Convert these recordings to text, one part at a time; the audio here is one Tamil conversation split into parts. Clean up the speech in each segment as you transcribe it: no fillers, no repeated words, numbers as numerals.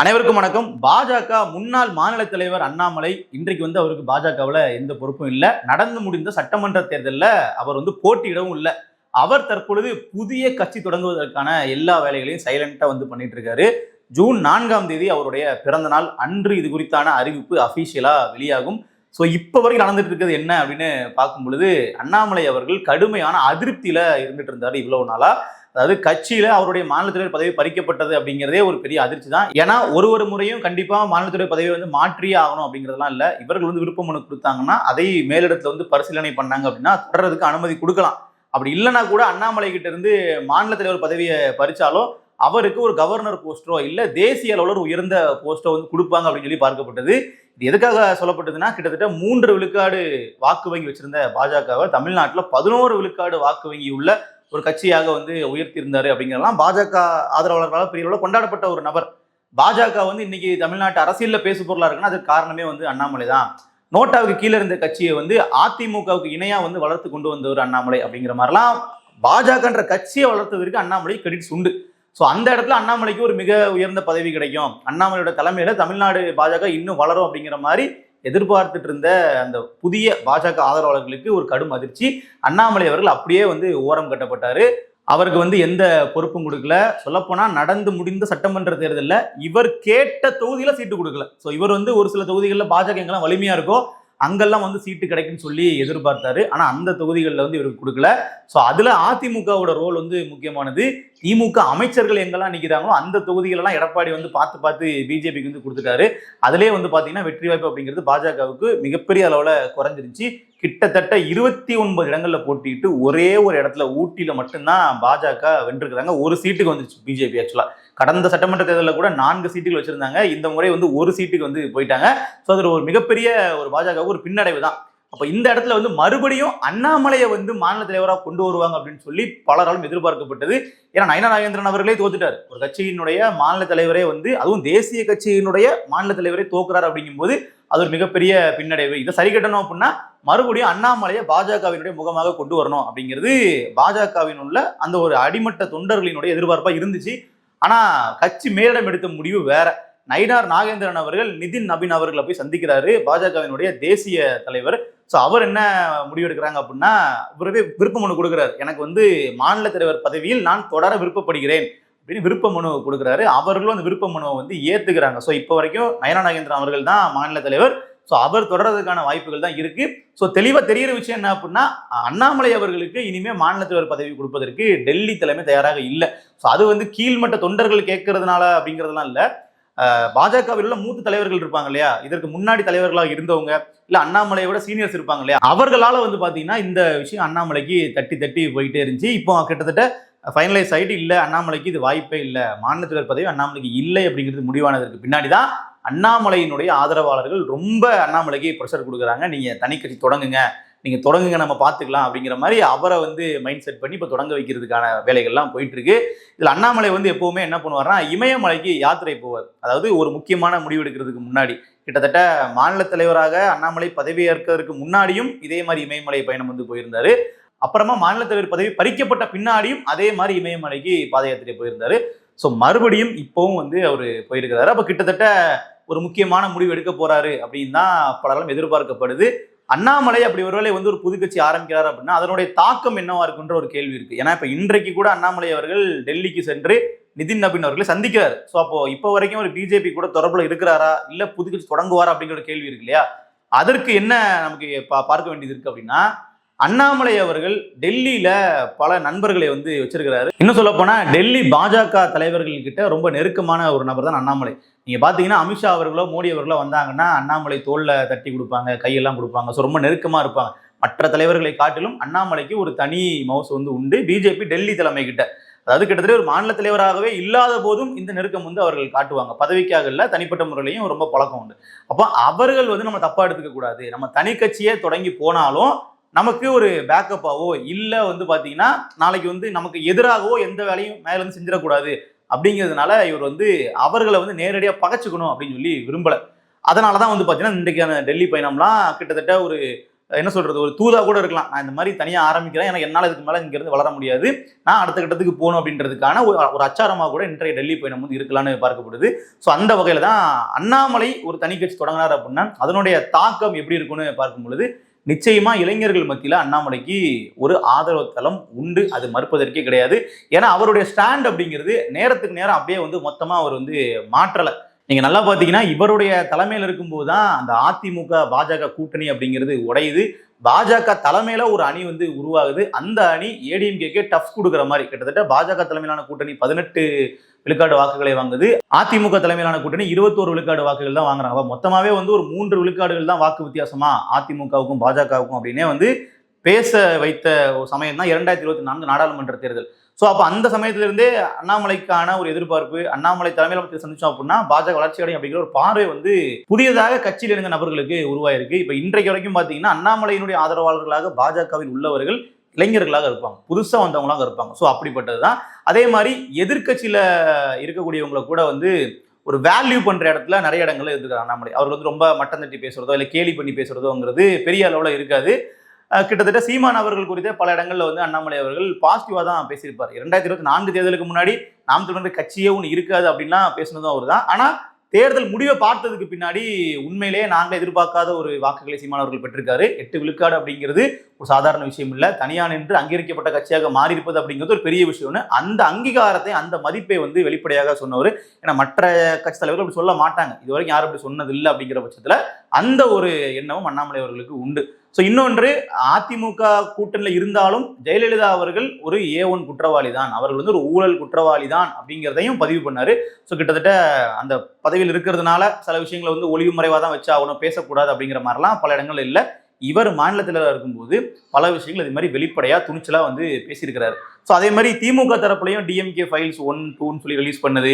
அனைவருக்கும் வணக்கம். பாஜக முன்னாள் மாநில தலைவர் அண்ணாமலை இன்றைக்கு அவருக்கு பாஜகவில் எந்த பொறுப்பும் இல்லை. நடந்து முடிந்த சட்டமன்ற தேர்தலில் அவர் போட்டியிடவும் இல்லை. அவர் தற்பொழுது புதிய கட்சி தொடங்குவதற்கான எல்லா வேலைகளையும் சைலண்டா பண்ணிட்டு இருக்காரு. ஜூன் 4ஆம் தேதி அவருடைய பிறந்த நாள் அன்று இது குறித்தான அறிவிப்பு அபிஷியலா வெளியாகும். ஸோ இப்போ வரைக்கும் நடந்துட்டு இருக்கிறது என்ன அப்படின்னு பார்க்கும் பொழுது, அண்ணாமலை அவர்கள் கடுமையான அதிருப்தியில இருந்துட்டு இருந்தாரு இவ்வளவு நாளா. அதாவது கட்சியில அவருடைய மாநில தலைவர் பதவி பறிக்கப்பட்டது அப்படிங்கிறதே ஒரு பெரிய அதிர்ச்சி தான். ஏன்னா ஒரு முறையும் கண்டிப்பா மாநில தலைவர் பதவியை மாற்றியே ஆகணும் அப்படிங்கிறதுலாம் இல்ல. இவர்கள் விருப்ப மனு கொடுத்தாங்கன்னா அதை மேலிடத்துல பரிசீலனை பண்ணாங்க அப்படின்னா தொடர்றதுக்கு அனுமதி கொடுக்கலாம். அப்படி இல்லைன்னா கூட அண்ணாமலை கிட்ட இருந்து மாநில தலைவர் பதவியை பறிச்சாலோ அவருக்கு ஒரு கவர்னர் போஸ்டோ இல்ல தேசிய அளவில் உயர்ந்த போஸ்டோ கொடுப்பாங்க அப்படின்னு சொல்லி பார்க்கப்பட்டது. இது எதுக்காக சொல்லப்பட்டதுன்னா, கிட்டத்தட்ட 3 விழுக்காடு வாக்கு வங்கி வச்சிருந்த பாஜகவை தமிழ்நாட்டில் 11 விழுக்காடு வாக்கு வங்கி உள்ள ஒரு கட்சியாக உயர்த்தி இருந்தாரு அப்படிங்கிறலாம் பாஜக ஆதரவாளர்களால் பெரிய அளவில் கொண்டாடப்பட்ட ஒரு நபர். பாஜக இன்னைக்கு தமிழ்நாட்டு அரசியல்ல பேசு பொருளா இருக்குன்னா அதுக்கு காரணமே அண்ணாமலை தான். நோட்டாவுக்கு கீழே இருந்த கட்சியை அதிமுகவுக்கு இணையா வளர்த்து கொண்டு வந்தவர் அண்ணாமலை அப்படிங்கிற மாதிரிலாம் பாஜகன்ற கட்சியை வளர்த்ததற்கு அண்ணாமலை கிரெடிட்ஸ் உண்டு. ஸோ அந்த இடத்துல அண்ணாமலைக்கு ஒரு மிக உயர்ந்த பதவி கிடைக்கும், அண்ணாமலையோட தலைமையில தமிழ்நாடு பாஜக இன்னும் வளரும் அப்படிங்கிற மாதிரி எதிர்பார்த்துட்டு இருந்த அந்த புதிய பாஜக ஆதரவாளர்களுக்கு ஒரு கடும் அதிர்ச்சி. அண்ணாமலை அவர்கள் அப்படியே ஓரம் கட்டப்பட்டாரு. அவருக்கு எந்த பொறுப்பும் கொடுக்கல. சொல்லப்போனா நடந்து முடிந்த சட்டமன்ற தேர்தலில் இவர் கேட்ட தொகுதியில சீட்டு கொடுக்கல. ஸோ இவர் ஒரு சில தொகுதிகளில் பாஜக எங்கெல்லாம் வலிமையா இருக்கோ அங்கெல்லாம் சீட்டு கிடைக்குன்னு சொல்லி எதிர்பார்த்தாரு. ஆனா அந்த தொகுதிகளில் இவருக்கு கொடுக்கல. ஸோ அதுல அதிமுகவோட ரோல் முக்கியமானது. திமுக அமைச்சர்கள் எங்கெல்லாம் நிற்கிறாங்களோ அந்த தொகுதிகளெல்லாம் எடப்பாடி பார்த்து பிஜேபிக்கு கொடுத்துட்டாரு. அதுலேயே பாத்தீங்கன்னா வெற்றி வாய்ப்பு அப்படிங்கிறது பாஜகவுக்கு மிகப்பெரிய அளவுல குறைஞ்சிருச்சு. கிட்டத்தட்ட 29 இடங்கள்ல போட்டிட்டு ஒரே ஒரு இடத்துல ஊட்டியில மட்டும்தான் பாஜக வென்றிருக்கிறாங்க. ஒரு சீட்டுக்கு வந்துருச்சு பிஜேபி. ஆக்சுவலா கடந்த சட்டமன்ற தேர்தலில் கூட 4 சீட்டுகள் வச்சிருந்தாங்க. இந்த முறை ஒரு சீட்டுக்கு போயிட்டாங்க. ஸோ அது ஒரு மிகப்பெரிய ஒரு பாஜக ஒரு பின்னடைவு தான். அப்ப இந்த இடத்துல மறுபடியும் அண்ணாமலையை மாநில தலைவராக கொண்டு வருவாங்க அப்படின்னு சொல்லி பலராலும் எதிர்பார்க்கப்பட்டது. ஏன்னா நயனா நாகேந்திரன் அவர்களே தோத்துட்டார். ஒரு கட்சியினுடைய மாநில தலைவரே அதுவும் தேசிய கட்சியினுடைய மாநில தலைவரே தோக்குறாரு அப்படிங்கும்போது அது ஒரு மிகப்பெரிய பின்னடைவு. இதை சரி கட்டணும் அப்படின்னா மறுபடியும் அண்ணாமலையை பாஜகவினுடைய முகமாக கொண்டு வரணும் அப்படிங்கிறது பாஜகவின் உள்ள அந்த ஒரு அடிமட்ட தொண்டர்களினுடைய எதிர்பார்ப்பா இருந்துச்சு. ஆனா கட்சி மேலிடம் எடுத்த முடிவு வேற. நயினார் நாகேந்திரன் அவர்கள் நிதின் நபீன் அவர்களை போய் சந்திக்கிறாரு, பாஜகவினுடைய தேசிய தலைவர். ஸோ அவர் என்ன முடிவு எடுக்கிறாங்க அப்படின்னா, இவரவே விருப்ப மனு கொடுக்குறாரு. எனக்கு மாநில தலைவர் பதவியில் நான் தொடர விருப்பப்படுகிறேன் அப்படின்னு விருப்ப மனு கொடுக்குறாரு. அவர்களும் அந்த விருப்ப மனுவை ஏத்துக்கிறாங்க. ஸோ இப்போ வரைக்கும் நயனா நாகேந்திரன் அவர்கள் தான் மாநில தலைவர். ஸோ அவர் தொடர்றதுக்கான வாய்ப்புகள் தான் இருக்கு. ஸோ தெளிவா தெரிகிற விஷயம் என்ன அப்படின்னா, அண்ணாமலை அவர்களுக்கு இனிமே மாநில தலைவர் பதவி கொடுப்பதற்கு டெல்லி தலைமை தயாராக இல்லை. ஸோ அது கீழ்மட்ட தொண்டர்கள் கேட்கறதுனால அப்படிங்கிறதுலாம் இல்லை. பாஜகவில் உள்ள மூத்த தலைவர்கள் இருப்பாங்க இல்லையா, இதற்கு முன்னாடி தலைவர்களாக இருந்தவங்க இல்ல அண்ணாமலையோட சீனியர்ஸ் இருப்பாங்க இல்லையா, அவர்களால பாத்தீங்கன்னா இந்த விஷயம் அண்ணாமலைக்கு தட்டி தட்டி போயிட்டே இருந்துச்சு. இப்போ கிட்டத்தட்ட ஃபைனலைஸ் ஆகிட்டு இல்லை, அண்ணாமலைக்கு இது வாய்ப்பே இல்லை, மாநில தலைவர் பதவி அண்ணாமலைக்கு இல்லை அப்படிங்கிறது முடிவானதற்கு பின்னாடிதான் அண்ணாமலையினுடைய ஆதரவாளர்கள் ரொம்ப அண்ணாமலைக்கு ப்ரெஷர் கொடுக்குறாங்க. நீங்க தனி கட்சி தொடங்குங்க, நீங்க தொடங்குங்க, நம்ம பார்த்துக்கலாம் அப்படிங்கிற மாதிரி அவரை மைண்ட் செட் பண்ணி இப்போ தொடங்க வைக்கிறதுக்கான வேலைகள்லாம் போயிட்டு இருக்கு. இதுல அண்ணாமலை எப்பவுமே என்ன பண்ணுவார்னா, இமயமலைக்கு யாத்திரை போவார். அதாவது ஒரு முக்கியமான முடிவு எடுக்கிறதுக்கு முன்னாடி, கிட்டத்தட்ட மாநில தலைவராக அண்ணாமலை பதவி ஏற்கிறதுக்கு முன்னாடியும் இதே மாதிரி இமயமலை பயணம் போயிருந்தாரு. அப்புறமா மாநில தலைவர் பதவி பறிக்கப்பட்ட பின்னாடியும் அதே மாதிரி இமயமலைக்கு பாத யாத்திரை போயிருந்தாரு. ஸோ மறுபடியும் இப்பவும் அவர் போயிருக்கிறாரு. அப்போ கிட்டத்தட்ட ஒரு முக்கியமான முடிவு எடுக்க போறாரு அப்படின்னு தான் பலரும் எதிர்பார்க்கப்படுது. அண்ணாமலை அப்படி ஒருவேளை ஒரு புது கட்சி ஆரம்பிக்கிறார் அப்படின்னா அதனுடைய தாக்கம் என்னவா இருக்குன்ற ஒரு கேள்வி இருக்கு. ஏன்னா இப்ப இன்றைக்கு கூட அண்ணாமலை அவர்கள் டெல்லிக்கு சென்று நிதின் நபீன் அவர்களை சந்திக்கிறார். ஸோ அப்போ இப்போ வரைக்கும் ஒரு பிஜேபி கூட தொடர்புல இருக்கிறாரா இல்ல புது கட்சி தொடங்குவாரா அப்படிங்கிற கேள்வி இருக்கு இல்லையா. அதற்கு என்ன நமக்கு பார்க்க வேண்டியது இருக்கு அப்படின்னா, அண்ணாமலை அவர்கள் டெல்லியில பல நண்பர்களை வச்சிருக்கிறாரு. இன்னும் சொல்ல போனா டெல்லி பாஜக தலைவர்கள் கிட்ட ரொம்ப நெருக்கமான ஒரு நபர் தான் அண்ணாமலை. நீங்க பாத்தீங்கன்னா அமித்ஷா அவர்களோ மோடி அவர்களோ வந்தாங்கன்னா அண்ணாமலை தோல்ல தட்டி கொடுப்பாங்க, கையெல்லாம் கொடுப்பாங்க. ஸோ ரொம்ப நெருக்கமா இருப்பாங்க. மற்ற தலைவர்களை காட்டிலும் அண்ணாமலைக்கு ஒரு தனி மவுஸ் உண்டு பிஜேபி டெல்லி தலைமை கிட்ட. அதாவது கிட்டத்தட்ட ஒரு மாநில தலைவராகவே இல்லாத போதும் இந்த நெருக்கம் அவர்கள் காட்டுவாங்க. பதவிக்காக இல்ல, தனிப்பட்ட முறையிலையும் ரொம்ப பழக்கம் உண்டு. அப்போ அவர்கள் நம்ம தப்பா எடுத்துக்க கூடாது. நம்ம தனி கட்சியே தொடங்கி போனாலும் நமக்கு ஒரு பேக்கப்பாவோ இல்ல பாத்தீங்கன்னா நாளைக்கு நமக்கு எதிராகவோ எந்த வேலையும் மேல செஞ்சிடக்கூடாது அப்படிங்கிறதுனால இவர் அவர்களை நேரடியா பகைச்சுக்கணும் அப்படின்னு சொல்லி விரும்பல. அதனாலதான் பாத்தீங்கன்னா இன்றைக்கான டெல்லி பயணம்லாம் கிட்டத்தட்ட ஒரு என்ன சொல்றது, ஒரு தூதா கூட இருக்கலாம். நான் இந்த மாதிரி தனியா ஆரம்பிக்கிறேன், எனக்கு என்னால இதுக்கு மேல இங்க இருந்து வளர முடியாது, நான் அடுத்த கட்டத்துக்கு போகணும் அப்படின்றதுக்கான ஒரு அச்சாரமா கூட இன்றைய டெல்லி பயணம் வந்து இருக்கலாம்னு பார்க்கப்படுது. ஸோ அந்த வகையில தான் அண்ணாமலை ஒரு தனி கட்சி தொடங்கினார் அப்படின்னா அதனுடைய தாக்கம் எப்படி இருக்கும்னு பார்க்கும் பொழுது நிச்சயமா இளைஞர்கள் மத்தியில அண்ணாமலைக்கு ஒரு ஆதரவு தளம் உண்டு, அது மறுப்பதற்கே கிடையாது. ஏன்னா அவருடைய ஸ்டாண்ட் அப்படிங்கிறது நேரத்துக்கு நேரம் அப்படியே வந்து மொத்தமா அவர் வந்து மாற்றல. நீங்க நல்லா பாத்தீங்கன்னா இவருடைய தலைமையில் இருக்கும்போது தான் அந்த அதிமுக பாஜக கூட்டணி அப்படிங்கிறது உடையுது. பாஜக தலைமையில ஒரு அணி வந்து உருவாகுது. அந்த அணி ஏடிஎம்கேக்கு டஃப் கொடுக்குற மாதிரி கிட்டத்தட்ட பாஜக தலைமையிலான கூட்டணி 18 விழுக்காடு வாக்குகளை வாங்குது. அதிமுக தலைமையிலான கூட்டணி 21 விழுக்காடு வாக்குகள் தான் வாங்குறாங்க. மொத்தமாவே வந்து ஒரு 3 விழுக்காடுகள் தான் வாக்கு வித்தியாசமா அதிமுகவுக்கும் பாஜகவுக்கும் அப்படின்னே வந்து பேச வைத்த ஒரு சமயம் தான் 2024 நாடாளுமன்ற தேர்தல். ஸோ அப்போ அந்த சமயத்திலிருந்தே அண்ணாமலைக்கான ஒரு எதிர்பார்ப்பு, அண்ணாமலை தலைமையில் சந்திச்சோம் அப்படின்னா பாஜக வளர்ச்சி அடையும் அப்படிங்கிற ஒரு பார்வை வந்து புதியதாக கட்சியில் இருந்த நபர்களுக்கு உருவாயிருக்கு. இப்போ இன்றைக்கு வரைக்கும் பார்த்தீங்கன்னா அண்ணாமலையினுடைய ஆதரவாளர்களாக பாஜகவில் உள்ளவர்கள் இளைஞர்களாக இருப்பாங்க, புதுசாக வந்தவங்களாக இருப்பாங்க. ஸோ அப்படிப்பட்டது தான். அதே மாதிரி எதிர்கட்சியில் இருக்கக்கூடியவங்களை கூட வந்து ஒரு வேல்யூ பண்ற இடத்துல நிறைய இடங்கள்ல இருக்காரு அண்ணாமலை. அவர் வந்து ரொம்ப மட்டம் தட்டி பேசுறதோ இல்லை கேலி பண்ணி பேசுறதோங்கிறது பெரிய அளவில் இருக்காது. கிட்டத்தட்ட சீமான் அவர்கள் குறித்தே பல இடங்கள்ல வந்து அண்ணாமலை அவர்கள் பாசிட்டிவா தான் பேசியிருப்பார். 2024 தேர்தலுக்கு முன்னாடி நாம் தமிழர் கட்சியே ஒன்று இருக்காது அப்படின்லாம் பேசினதும் அவர் தான். ஆனா தேர்தல் முடிவை பார்த்ததுக்கு பின்னாடி உண்மையிலேயே நாங்கள் எதிர்பார்க்காத ஒரு வாக்குகளை சீமான் அவர்கள் பெற்றிருக்காரு. 8 விழுக்காடு அப்படிங்கிறது ஒரு சாதாரண விஷயம் இல்லை. தனியார் என்று அங்கீகரிக்கப்பட்ட கட்சியாக மாறி இருப்பது அப்படிங்கிறது ஒரு பெரிய விஷயம்னு அந்த அங்கீகாரத்தை அந்த மதிப்பை வந்து வெளிப்படையாக சொன்னவர். ஏன்னா மற்ற கட்சி தலைவர்கள் அப்படி சொல்ல மாட்டாங்க, இது வரைக்கும் யாரும் அப்படி சொன்னது இல்லை அப்படிங்கிற பட்சத்துல அந்த ஒரு எண்ணமும் அண்ணாமலை அவர்களுக்கு உண்டு. ஸோ இன்னொன்று, அதிமுக கூட்டணியில் இருந்தாலும் ஜெயலலிதா அவர்கள் ஒரு A1 குற்றவாளி தான், அவர்கள் வந்து ஒரு ஊழல் குற்றவாளி தான் அப்படிங்கிறதையும் பதிவு பண்ணாரு. ஸோ கிட்டத்தட்ட அந்த பதவியில் இருக்கிறதுனால சில விஷயங்களை வந்து ஒளிவு மறைவாக தான் வச்சு ஆகணும், பேசக்கூடாது அப்படிங்கிற மாதிரிலாம் பல இடங்கள் இல்லை. இவர் மாநிலத்தில் இருக்கும்போது பல விஷயங்கள் இது மாதிரி வெளிப்படையா துணிச்சலா வந்து பேசியிருக்கிறாரு. ஸோ அதே மாதிரி திமுக தரப்புலையும் டிஎம்கே ஃபைல்ஸ் 1, 2ன்னு சொல்லி ரிலீஸ் பண்ணது,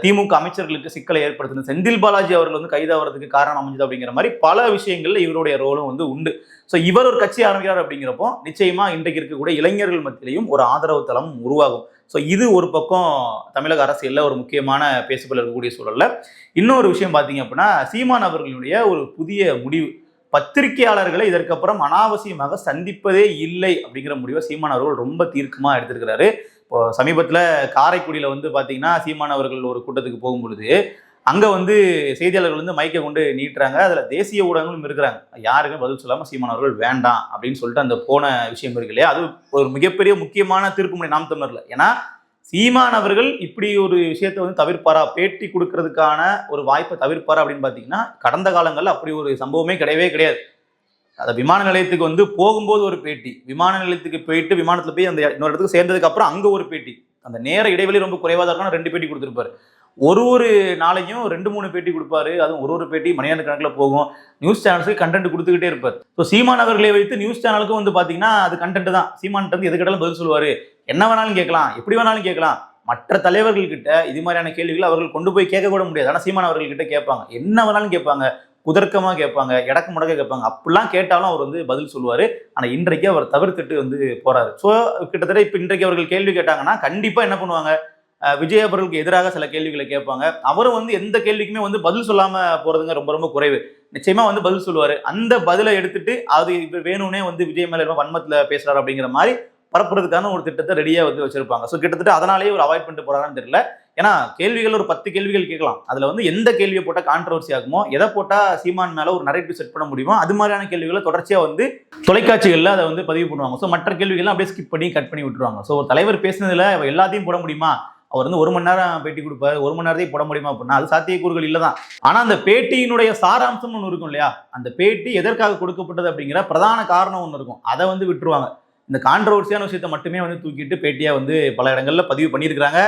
திமுக அமைச்சர்களுக்கு சிக்கலை ஏற்படுத்தினது, செந்தில் பாலாஜி அவர்கள் வந்து கைதாகிறதுக்கு காரணம் அமைஞ்சது அப்படிங்கிற மாதிரி பல விஷயங்கள்ல இவருடைய ரோலும் வந்து உண்டு. ஸோ இவர் ஒரு கட்சி ஆரம்பிக்கிறார் அப்படிங்கிறப்போ நிச்சயமா இன்றைக்கு இருக்கக்கூடிய இளைஞர்கள் மத்தியிலையும் ஒரு ஆதரவு தளம் உருவாகும். ஸோ இது ஒரு பக்கம் தமிழக அரசியல்ல ஒரு முக்கியமான பேசுபொருள் இருக்கக்கூடிய சூழல்ல. இன்னொரு விஷயம் பார்த்தீங்க அப்படின்னா சீமான் அவர்களுடைய ஒரு புதிய முடிவு, பத்திரிகையாளர்களை இதற்கப்புறம் அனாவசியமாக சந்திப்பதே இல்லை அப்படிங்கிற முடிவை சீமான் அவர்கள் ரொம்ப தீர்க்கமா எடுத்திருக்கிறாரு. இப்போ சமீபத்துல காரைக்குடியில வந்து பாத்தீங்கன்னா சீமான் அவர்கள் ஒரு கூட்டத்துக்கு போகும்பொழுது அங்க வந்து செய்தியாளர்கள் வந்து மைக்கை கொண்டு நீட்டுறாங்க. அதுல தேசிய ஊடகங்களும் இருக்கிறாங்க. யாருக்கும் பதில் சொல்லாம சீமான் அவர்கள் வேண்டாம் அப்படின்னு சொல்லிட்டு அந்த போன விஷயம் இருக்கு இல்லையா, அது ஒரு மிகப்பெரிய முக்கியமான திருப்புமுனை நாம் தமிழர்ல. ஏன்னா சீமான் அவர்கள் இப்படி ஒரு விஷயத்தை வந்து தவிர்ப்பாரா, பேட்டி கொடுக்கறதுக்கான ஒரு வாய்ப்பை தவிர்ப்பாரா அப்படின்னு பாத்தீங்கன்னா கடந்த காலங்கள்ல அப்படி ஒரு சம்பவமே கிடையவே கிடையாது. அதை விமான நிலையத்துக்கு வந்து போகும்போது ஒரு பேட்டி, விமான நிலையத்துக்கு போயிட்டு விமானத்துல போய் அந்த இன்னொரு இடத்துக்கு சேர்ந்ததுக்கு அப்புறம் அங்க ஒரு பேட்டி, அந்த நேர இடைவெளி ரொம்ப குறைவாக இருக்கணும், 2 பேட்டி கொடுத்துருப்பாரு. ஒரு நாளைக்கும் 2-3 பேட்டி கொடுப்பாரு. அதுவும் ஒரு பேட்டி மணியான கணக்கில் போகும். நியூஸ் சேனல்ஸுக்கு கண்டென்ட் கொடுத்துக்கிட்டே இருப்பார். ஸோ சீமான் அவர்களை வைத்து நியூஸ் சேனலுக்கும் வந்து பார்த்தீங்கன்னா அது கண்டென்ட் தான். சீமான் வந்து எது கேட்டாலும் பதில் சொல்லுவார், என்ன வேணாலும் கேட்கலாம், எப்படி வேணாலும் கேட்கலாம். மற்ற தலைவர்கள் கிட்ட இது மாதிரியான கேள்விகளை அவர்கள் கொண்டு போய் கேட்க கூட முடியாது. ஆனால் சீமான் அவர்கள் கிட்ட கேட்பாங்க, என்ன வேணாலும் கேட்பாங்க, குதர்க்கமாக கேட்பாங்க, இடக்கு முடக்க கேட்பாங்க. அப்படிலாம் கேட்டாலும் அவர் வந்து பதில் சொல்லுவார். ஆனால் இன்றைக்கு அவர் தவிர்த்துட்டு வந்து போறாரு. ஸோ கிட்டத்தட்ட இப்போ இன்றைக்கு அவர்கள் கேள்வி கேட்டாங்கன்னா கண்டிப்பாக என்ன பண்ணுவாங்க, விஜய் அவர்களுக்கு எதிராக சில கேள்விகளை கேட்பாங்க. அவரும் வந்து எந்த கேள்விக்குமே வந்து பதில் சொல்லாம போறதுங்க ரொம்ப ரொம்ப குறைவு. நிச்சயமா வந்து பதில் சொல்லுவாரு. அந்த பதிலை எடுத்துட்டு அது வேணும்னே வந்து விஜய் மேல வன்மத்துல பேசுறாரு அப்படிங்கிற மாதிரி பரப்புறதுக்கான ஒரு திட்டத்தை ரெடியா வந்து வச்சிருப்பாங்க. ஸோ கிட்டத்தட்ட அதனாலேயே ஒரு அவாய்ட் பண்ணிட்டு போறாரான்னு தெரியல. ஏன்னா கேள்விகள் ஒரு 10 கேள்விகள் கேட்கலாம். அதுல வந்து எந்த கேள்வியை போட்டா கான்ட்ரவர்சி ஆகுமோ, எதை போட்டா சீமான் மேல ஒரு நரேட்டிவ் செட் பண்ண முடியுமோ அது மாதிரியான கேள்விகளை தொடர்ச்சியா வந்து தொலைக்காட்சிகள்ல அதை வந்து பதிவு பண்ணுவாங்க. ஸோ மற்ற கேள்விகள்லாம் அப்படியே ஸ்கிப் பண்ணி கட் பண்ணி விட்டுருவாங்க. ஸோ ஒரு தலைவர் பேசினதுல எல்லாத்தையும் போட முடியுமா, அவர் வந்து 1 மணி நேரம் பேட்டி கொடுப்பாரு, 1 மணி நேரத்தையும் போட முடியுமா அப்படின்னா அது சாத்தியக்கூறுகள் இல்லதான். ஆனா அந்த பேட்டியினுடைய சாராம்சம் ஒன்று இருக்கும் இல்லையா, அந்த பேட்டி எதற்காக கொடுக்கப்பட்டது அப்படிங்கிற பிரதான காரணம் ஒன்று இருக்கும், அதை வந்து விட்டுருவாங்க. இந்த கான்ட்ரவர்சியான விஷயத்தை மட்டுமே வந்து தூக்கிட்டு பேட்டியா வந்து பல இடங்கள்ல பதிவு பண்ணியிருக்கிறாங்க.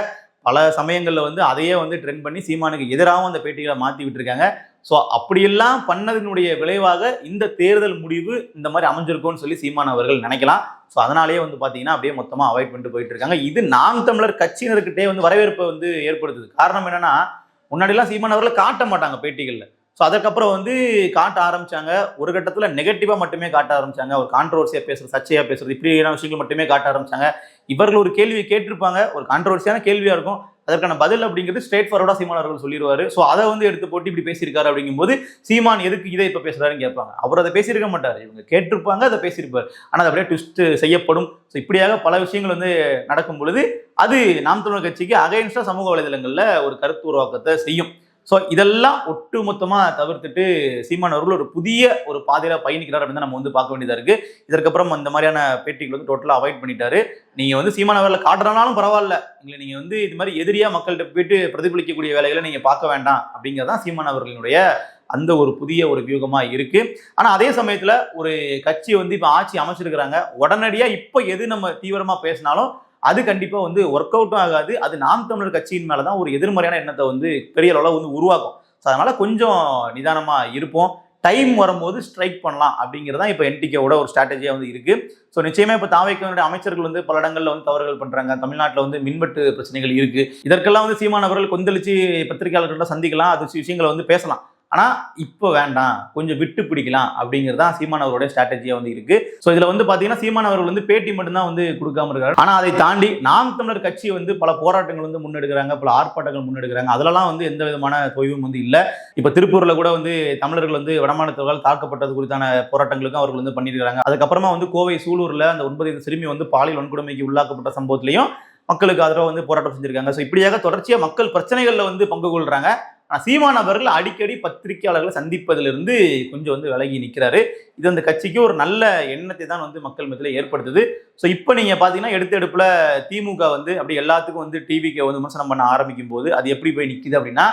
பல சமயங்கள்ல வந்து அதையே வந்து ட்ரெண்ட் பண்ணி சீமானுக்கு எதிராகவும் அந்த பேட்டிகளை மாத்தி விட்டுருக்காங்க. ஸோ அப்படியெல்லாம் பண்ணதினுடைய விளைவாக இந்த தேர்தல் முடிவு இந்த மாதிரி அமைஞ்சிருக்கும்னு சொல்லி சீமான் அவர்கள் நினைக்கலாம். ஸோ அதனாலேயே வந்து பார்த்தீங்கன்னா அப்படியே மொத்தமாக அவாய்ட் பண்ணிட்டு போயிட்டு இருக்காங்க. இது நாம் தமிழர் கட்சியினர்கிட்டே வந்து வரவேற்பை வந்து ஏற்படுத்துது. காரணம் என்னன்னா, முன்னாடிலாம் சீமான் அவர்களை காட்ட மாட்டாங்க பேட்டிகளில். ஸோ அதுக்கப்புறம் வந்து காட்ட ஆரம்பிச்சாங்க. ஒரு கட்டத்தில் நெகட்டிவாக மட்டுமே காட்ட ஆரம்பிச்சாங்க. ஒரு கான்ட்ரவர்சியாக பேசுறது, சர்ச்சையாக பேசுறது, இப்படியான விஷயங்கள் மட்டுமே காட்ட ஆரம்பிச்சாங்க. இவர்கள் ஒரு கேள்வியை கேட்டிருப்பாங்க, ஒரு கான்ட்ரவர்சியான கேள்வியாக இருக்கும். அதற்கான பதில் அப்படிங்கிறது ஸ்ட்ரெயிட் ஃபார்வர்டா சீமான் அவர்கள் சொல்லிடுவாரு. ஸோ அதை வந்து எடுத்து போட்டு இப்படி பேசியிருக்காரு அப்படிங்கும்போது சீமான் எதுக்கு இதை இப்ப பேசுறாருன்னு கேட்பாங்க. அவர் அதை பேசியிருக்க மாட்டாரு, இவங்க கேட்டிருப்பாங்க, அதை பேசியிருப்பாரு. ஆனா அது அப்படியே ட்விஸ்ட் செய்யப்படும். ஸோ இப்படியாக பல விஷயங்கள் வந்து நடக்கும் பொழுது அது நாம் தமிழர் கட்சிக்கு அகைன்ஸ்டா சமூக வலைதளங்கள்ல ஒரு கருத்து உருவாக்கத்தை செய்யும். ஸோ இதெல்லாம் ஒட்டு மொத்தமா தவிர்த்துட்டு சீமான் அவர்கள் ஒரு புதிய ஒரு பாதையில பயணிக்கிறார் அப்படின்னு நம்ம வந்து பார்க்க வேண்டியதா இருக்கு. இதற்கப்புறம் அந்த மாதிரியான பேட்டிகள் வந்து டோட்டலா அவாய்ட் பண்ணிட்டாரு. நீங்க வந்து சீமான் அவர்களை காட்டுறனாலும் பரவாயில்ல, இல்லை நீங்க வந்து இது மாதிரி எதிரியா மக்கள்கிட்ட போயிட்டு பிரதிபலிக்கக்கூடிய வேலைகளை நீங்க பார்க்க வேண்டாம் அப்படிங்கிறதான் சீமான் அவர்களினுடைய அந்த ஒரு புதிய ஒரு வியூகமா இருக்கு. ஆனா அதே சமயத்துல ஒரு கட்சி வந்து இப்ப ஆட்சி அமைச்சிருக்கிறாங்க, உடனடியா இப்ப எது நம்ம தீவிரமா பேசினாலும் அது கண்டிப்பா வந்து ஒர்க் அவுட்டும் ஆகாது. அது நாம் தமிழர் கட்சியின் மேலதான் ஒரு எதிர்மறையான எண்ணத்தை வந்து பெரிய அளவுல வந்து உருவாக்கும். அதனால கொஞ்சம் நிதானமா இருப்போம். டைம் வரும்போது ஸ்ட்ரைக் பண்ணலாம் அப்படிங்கிறதா இப்ப என்டிகேவோட ஒரு ஸ்ட்ராட்டஜியா வந்து இருக்கு. ஸோ நிச்சயமா இப்ப தாவேக்காவுடைய அமைச்சர்கள் வந்து பல இடங்கள்ல வந்து தவறுகள் பண்றாங்க. தமிழ்நாட்டில் வந்து மின்வெட்டு பிரச்சனைகள் இருக்கு. இதற்கெல்லாம் வந்து சீமான் அவர்கள் கொந்தளிச்சு பத்திரிகையாளர்கள்ட்ட சந்திக்கலாம், அது விஷயங்களை வந்து பேசலாம். ஆனா இப்ப வேண்டாம், கொஞ்சம் விட்டு பிடிக்கலாம் அப்படிங்கிறதா சீமான் அவருடைய ஸ்ட்ராட்டஜியா வந்து இருக்கு. சோ இதுல வந்து பாத்தீங்கன்னா சீமான் அவர்கள் வந்து பேட்டி மட்டும்தான் வந்து கொடுக்காம இருக்காரு. ஆனா அதை தாண்டி நாம் தமிழர் கட்சி வந்து பல போராட்டங்கள் வந்து முன்னெடுக்கிறாங்க, பல ஆர்ப்பாட்டங்கள் முன்னெடுக்கிறாங்க. அதெல்லாம் வந்து எந்த விதமான தொய்வும் வந்து இல்ல. இப்ப திருப்பூர்ல கூட வந்து தமிழர்கள் வந்து வடமாநிலத்தவர்கள் தாக்கப்பட்டது குறித்தான போராட்டங்களுக்கும் அவர்கள் வந்து பண்ணியிருக்காங்க. அதுக்கப்புறமா வந்து கோவை சூலூர்ல அந்த 9 வயது சிறுமி வந்து பாலியல் வன்கொடுமைக்கு உள்ளாக்கப்பட்ட சம்பவத்திலையும் மக்களுக்கு ஆதரவா வந்து போராட்டம் செஞ்சிருக்காங்க. ஸோ இப்படியாக தொடர்ச்சியா மக்கள் பிரச்சனைகள்ல வந்து பங்கு கொள்றாங்க. சீமான் அவர்கள் அடிக்கடி பத்திரிகையாளர்களை சந்திப்பதிலிருந்து கொஞ்சம் வந்து விலகி நிற்கிறாரு. இது அந்த கட்சிக்கு ஒரு நல்ல எண்ணத்தை தான் வந்து மக்கள் மத்தியில் ஏற்படுத்துது. ஸோ இப்போ நீங்க பாத்தீங்கன்னா எடுப்புல திமுக வந்து அப்படி எல்லாத்துக்கும் வந்து டிவிக்கு வந்து விமர்சனம் பண்ண ஆரம்பிக்கும் போது அது எப்படி போய் நிக்குது அப்படின்னா,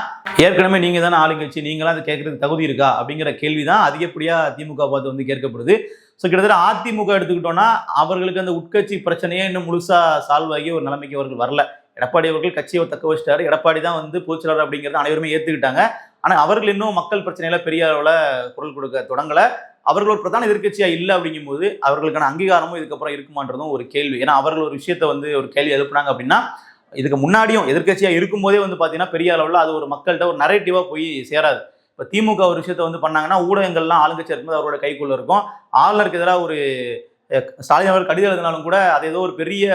ஏற்கனவே நீங்க தானே ஆளுங்கட்சி, நீங்களாம் அதை கேட்கறதுக்கு தகுதி இருக்கா அப்படிங்கிற கேள்விதான் அதிகப்படியா திமுக பார்த்து வந்து கேட்கப்படுது. ஸோ கிட்டத்தட்ட அதிமுக எடுத்துக்கிட்டோம்னா அவர்களுக்கு அந்த உட்கட்சி பிரச்சனையே இன்னும் முழுசா சால்வ் ஆகி ஒரு நிலைமைக்கு அவர்கள் வரல. எடப்பாடி அவர்கள் கட்சியை தக்க வச்சிட்டாரு. எடப்பாடி தான் வந்து பொதுச்செயலாளர் அப்படிங்கிறத அனைவருமே ஏத்துக்கிட்டாங்க. ஆனா அவர்கள் இன்னும் மக்கள் பிரச்சனையில பெரிய அளவுல குரல் கொடுக்க தொடங்கல. அவர்கள் ஒரு பிரதான எதிர்க்கட்சியா இல்லை அப்படிங்கும் போது அவர்களுக்கான அங்கீகாரமும் இதுக்கப்புறம் இருக்குமான்றதும் ஒரு கேள்வி. ஏன்னா அவர்கள் ஒரு விஷயத்த வந்து ஒரு கேள்வி எழுப்புனாங்க அப்படின்னா, இதுக்கு முன்னாடியும் எதிர்க்கட்சியா இருக்கும் போதே வந்து பாத்தீங்கன்னா பெரிய அளவுல அது ஒரு மக்கள்கிட்ட ஒரு நரேட்டிவா போய் சேராது. இப்ப திமுக ஒரு விஷயத்த வந்து பண்ணாங்கன்னா ஊடகங்கள்லாம் ஆளுங்கட்சியா இருக்கும்போது அவரோட கைக்குள்ள இருக்கும். ஆளுநருக்கு எதிராக ஒரு ஸ்டாலின் அவர்கள் கடிதம் எழுதினாலும் கூட அது ஏதோ ஒரு பெரிய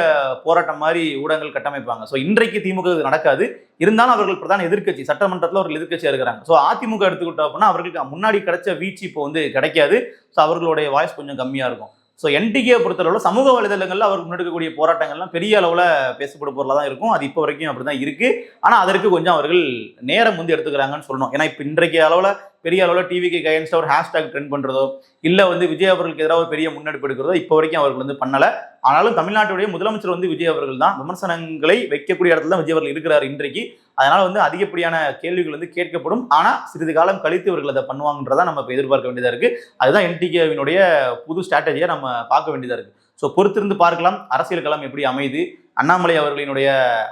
போராட்டம் மாதிரி ஊடகங்கள் கட்டமைப்பாங்க. ஸோ இன்றைக்கு திமுக நடக்காது. இருந்தாலும் அவர்கள் பிரதான எதிர்க்கட்சி, சட்டமன்றத்தில் அவர்கள் எதிர்க்கட்சியா இருக்கிறாங்க. ஸோ அதிமுக எடுத்துக்கிட்டோம் அப்படின்னா அவர்களுக்கு முன்னாடி கிடைச்ச வீச்சு இப்போ வந்து கிடைக்காது. ஸோ அவர்களுடைய வாய்ஸ் கொஞ்சம் கம்மியா இருக்கும். ஸோ என்டிகே பொறுத்தளவுல சமூக வலைதளங்கள்ல அவர்கள் முன்னெடுக்கக்கூடிய போராட்டங்கள்லாம் பெரிய அளவுல பேசப்படும் பொருளாக தான் இருக்கும். அது இப்போ வரைக்கும் அப்படிதான் இருக்கு. ஆனா அதற்கு கொஞ்சம் அவர்கள் நேரம் வந்து எடுத்துக்கிறாங்கன்னு சொல்லணும். ஏன்னா இப்போ இன்றைக்கு அளவுல பெரிய அளவில் டிவிக்கு கையன்ஸ்டா ஒரு ஹேஷ்டாக் ட்ரெண்ட் பண்றதோ இல்ல வந்து விஜய் அவர்களுக்கு எதிராக ஒரு பெரிய முன்னெடுப்பு எடுக்கிறதோ இப்போ வரைக்கும் அவர்கள் வந்து பண்ணல. ஆனாலும் தமிழ்நாட்டுடைய முதலமைச்சர் வந்து விஜய் அவர்கள் தான். விமர்சனங்களை வைக்கக்கூடிய இடத்துல தான் விஜய் அவர்கள் இருக்கிறார் இன்றைக்கு. அதனால வந்து அதிகப்படியான கேள்விகள் வந்து கேட்கப்படும். ஆனா சிறிது காலம் கழித்து இவர்கள் அதை பண்ணுவாங்கன்றதான் நம்ம இப்போ எதிர்பார்க்க வேண்டியதா இருக்கு. அதுதான் என்டிகேவினுடைய புது ஸ்ட்ராட்டஜியை நம்ம பார்க்க வேண்டியதா இருக்கு. ஸோ பொறுத்திருந்து பார்க்கலாம் அரசியல் களம் எப்படி அமைது, அண்ணாமலை அவர்களினுடைய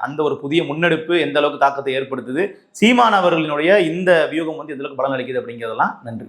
அந்த ஒரு புதிய முன்னெடுப்பு எந்த அளவுக்கு தாக்கத்தை ஏற்படுத்துது, சீமான் அவர்களினுடைய இந்த வியூகம் வந்து எந்த அளவுக்கு பலன் அளிக்குது அப்படிங்கிறதெல்லாம். நன்றி.